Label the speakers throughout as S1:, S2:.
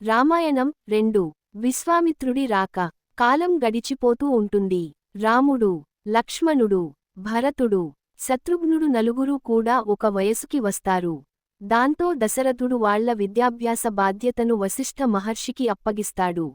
S1: రామాయణం 2 విశ్వామిత్రుడి రాక. కాలం గడిచిపోతూ ఉంటుంది. రాముడు, లక్ష్మణుడు, భరతుడు, శత్రుఘ్నుడు నలుగురూ కూడా ఒక వయసుకి వస్తారు. దాంతో దశరథుడు వాళ్ల విద్యాభ్యాస బాధ్యతను వశిష్ఠ మహర్షికి అప్పగిస్తాడు.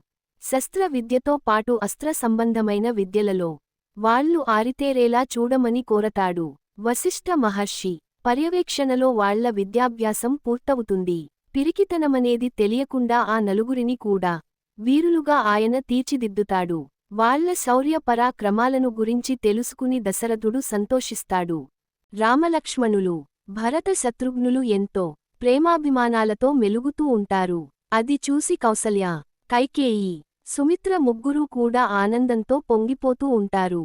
S1: శస్త్ర విద్యతో పాటు అస్త్ర సంబంధమైన విద్యలలో వాళ్లు ఆరితేరేలా చూడమని కోరతాడు. వశిష్ఠ మహర్షి పర్యవేక్షణలో వాళ్ల విద్యాభ్యాసం పూర్తవుతుంది. పిరికితనమనేది తెలియకుండా ఆ నలుగురిని కూడా వీరులుగా ఆయన తీర్చిదిద్దుతాడు. వాళ్ల శౌర్య పరాక్రమాలను గురించి తెలుసుకుని దశరథుడు సంతోషిస్తాడు. రామలక్ష్మణులు, భరత శత్రుఘ్నులు ఎంతో ప్రేమాభిమానాలతో మెలుగుతూ ఉంటారు. అది చూసి కౌసల్య, కైకేయి, సుమిత్ర ముగ్గురూ కూడా ఆనందంతో పొంగిపోతూ ఉంటారు.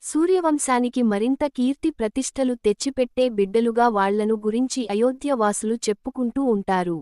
S1: సూర్యవంశానికి మరింత కీర్తి ప్రతిష్టలు తెచ్చిపెట్టే బిడ్డలుగా వాళ్లను గురించి అయోధ్యవాసులు చెప్పుకుంటూ ఉంటారు.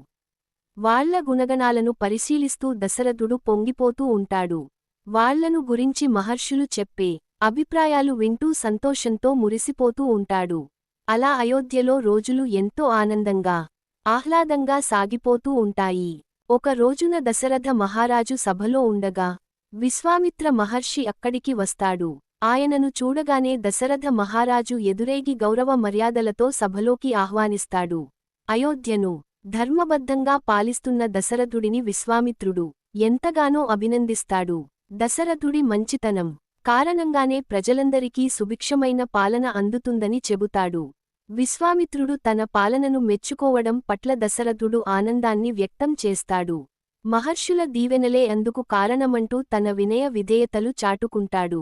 S1: వాళ్ల గుణగణాలను పరిశీలిస్తూ దశరథుడు పొంగిపోతూ ఉంటాడు. వాళ్లను గురించి మహర్షులు చెప్పే అభిప్రాయాలు వింటూ సంతోషంతో మురిసిపోతూ ఉంటాడు. అలా అయోధ్యలో రోజులు ఎంతో ఆనందంగా, ఆహ్లాదంగా సాగిపోతూ ఉంటాయి. ఒక రోజున దశరథ మహారాజు సభలో ఉండగా విశ్వామిత్ర మహర్షి అక్కడికి వస్తాడు. ఆయనను చూడగానే దశరథ మహారాజు ఎదురేగి గౌరవ మర్యాదలతో సభలోకి ఆహ్వానిస్తాడు. అయోధ్యను ధర్మబద్ధంగా పాలిస్తున్న దశరథుడిని విశ్వామిత్రుడు ఎంతగానో అభినందిస్తాడు. దశరథుడి మంచితనం కారణంగానే ప్రజలందరికీ సుభిక్షమైన పాలన అందుతుందని చెబుతాడు. విశ్వామిత్రుడు తన పాలనను మెచ్చుకోవడం పట్ల దశరథుడు ఆనందాన్ని వ్యక్తం చేస్తాడు. మహర్షుల దీవెనలే అందుకు కారణమంటూ తన వినయ విధేయతలు చాటుకుంటాడు.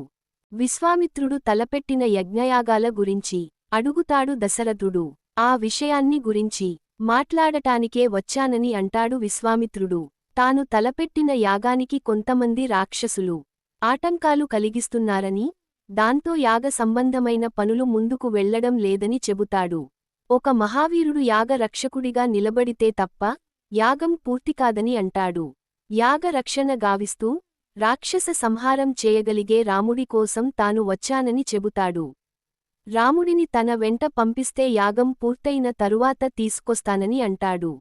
S1: విశ్వామిత్రుడు తలపెట్టిన యజ్ఞయాగాల గురించి అడుగుతాడు దశరథుడు. ఆ విషయాన్ని గురించి మాట్లాడటానికే వచ్చానని అంటాడు విశ్వామిత్రుడు. తాను తలపెట్టిన యాగానికి కొంతమంది రాక్షసులు ఆటంకాలు కలిగిస్తున్నారని, దాంతో యాగ సంబంధమైన పనులు ముందుకు వెళ్లడం లేదని చెబుతాడు. ఒక మహావీరుడు యాగ రక్షకుడిగా నిలబడితే తప్ప యాగం పూర్తికాదని అంటాడు. యాగ రక్షణ గావిస్తూ రాక్షస సంహారం చేయగలిగే రాముడి కోసం తాను వచ్చానని చెబుతాడు. రాముడిని తన వెంట పంపిస్తే యాగం పూర్తయిన తరువాత తీసుకొస్తానని అంటాడు.